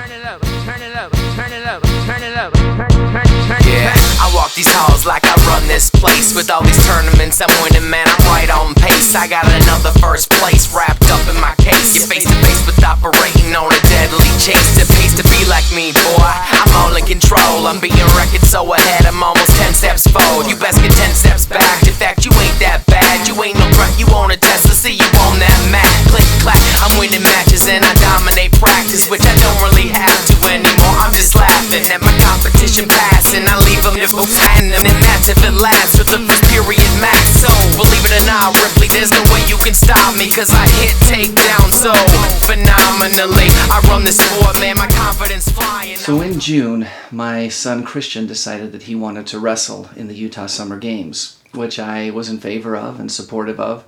turn it up, turn it up, turn it up, turn it up, turn it up. Yeah, I walk these halls like I run this place. With all these tournaments I'm winning, man, I'm right on pace. I got another first place wrapped up in my case. You're face to face with operating on a deadly chase. It pays to be like me, boy, I'm all in control. I'm beating records so ahead, I'm almost 10 steps forward. You best get 10 steps back. In fact, you ain't that bad. You ain't no threat, you on a test. Let's see you on that mat. Click, clack, I'm winning matches and I dominate practice, which I don't really have to anymore. I'm just laughing at my competition passing. I leave them to and that's if it lasts with the first period max. So, believe it or not, Ripley, there's no way you can stop me, cause I hit takedown so phenomenally. I run the sport, man, my confidence flying. So in June, my son Christian decided that he wanted to wrestle in the Utah Summer Games, which I was in favor of and supportive of.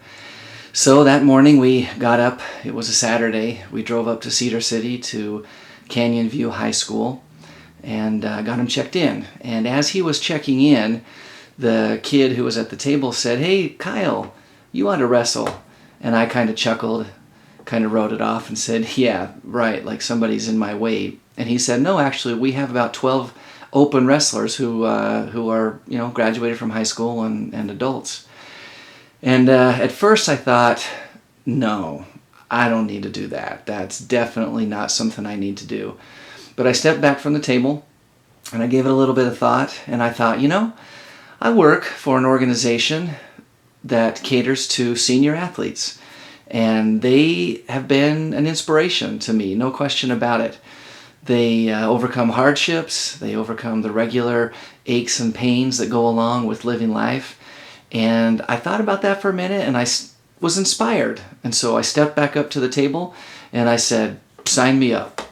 So that morning we got up, it was a Saturday, we drove up to Cedar City to Canyon View High School and got him checked in. And as he was checking in, the kid who was at the table said, "Hey, Kyle, you ought to wrestle." And I kind of chuckled, kind of wrote it off and said, "Yeah, right, like somebody's in my way." And he said, "No, actually, we have about 12 open wrestlers who are, you know, graduated from high school and adults." And at first I thought, no, I don't need to do that. That's definitely not something I need to do. But I stepped back from the table and I gave it a little bit of thought, and I thought, you know, I work for an organization that caters to senior athletes, and they have been an inspiration to me, no question about it. They overcome hardships, they overcome the regular aches and pains that go along with living life. And I thought about that for a minute and I was inspired. And so I stepped back up to the table and I said, "Sign me up."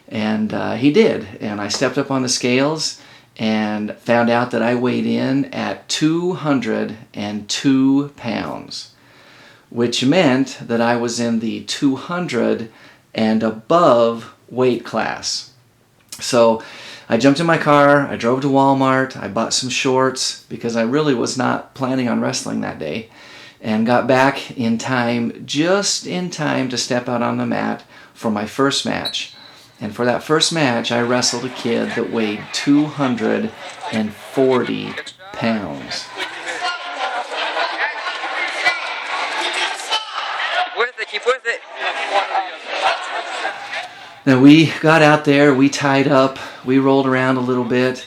And he did. And I stepped up on the scales and found out that I weighed in at 202 pounds, which meant that I was in the 200 and above weight class. So I jumped in my car, I drove to Walmart, I bought some shorts because I really was not planning on wrestling that day, and got back in time, just in time to step out on the mat for my first match. And for that first match, I wrestled a kid that weighed 240 pounds. Keep with it. Now we got out there, we tied up, we rolled around a little bit,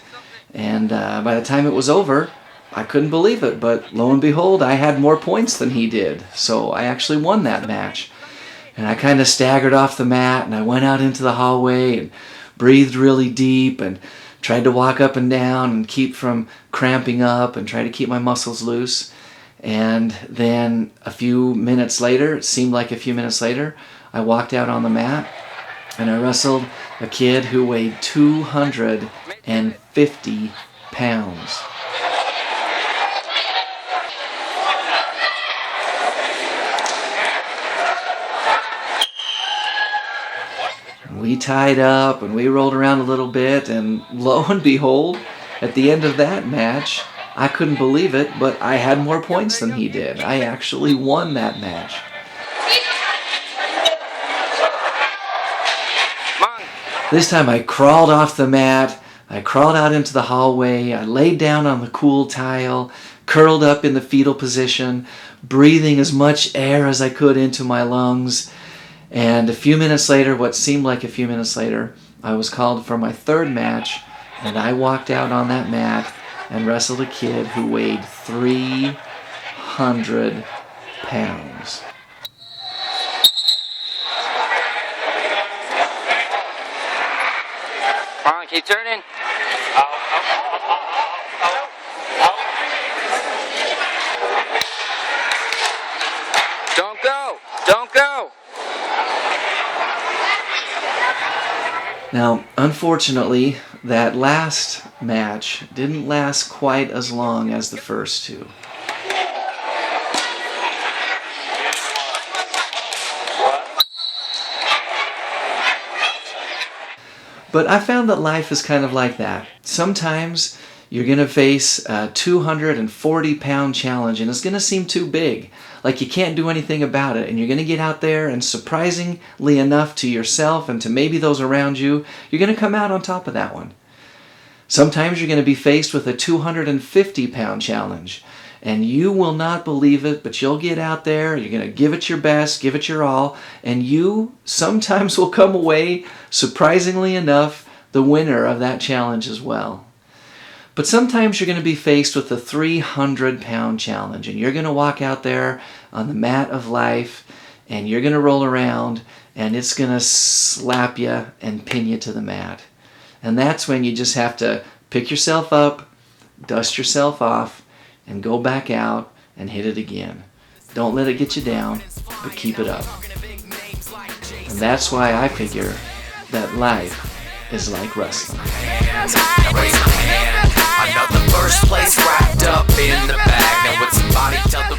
and by the time it was over, I couldn't believe it, but lo and behold, I had more points than he did. So I actually won that match. And I kind of staggered off the mat, and I went out into the hallway and breathed really deep and tried to walk up and down and keep from cramping up and try to keep my muscles loose. And then a few minutes later, it seemed like a few minutes later, I walked out on the mat and I wrestled a kid who weighed 250 pounds. We tied up and we rolled around a little bit, and lo and behold, at the end of that match, I couldn't believe it, but I had more points than he did. I actually won that match. This time I crawled off the mat, I crawled out into the hallway, I laid down on the cool tile, curled up in the fetal position, breathing as much air as I could into my lungs. And a few minutes later, what seemed like a few minutes later, I was called for my third match, and I walked out on that mat and wrestled a kid who weighed 300 pounds. Come on, keep turning. Don't go. Don't go. Now, unfortunately, that last match didn't last quite as long as the first two. But I found that life is kind of like that. Sometimes You're going to face a 240-pound challenge, and it's going to seem too big, like you can't do anything about it. And you're going to get out there, and surprisingly enough to yourself and to maybe those around you, you're going to come out on top of that one. Sometimes you're going to be faced with a 250-pound challenge, and you will not believe it, but you'll get out there, you're going to give it your best, give it your all, and you sometimes will come away, surprisingly enough, the winner of that challenge as well. But sometimes you're going to be faced with a 300-pound challenge, and you're going to walk out there on the mat of life, and you're going to roll around, and it's going to slap you and pin you to the mat. And that's when you just have to pick yourself up, dust yourself off, and go back out and hit it again. Don't let it get you down, but keep it up. And that's why I figure that life is like wrestling. Another first place wrapped up in the bag. Now would somebody tell the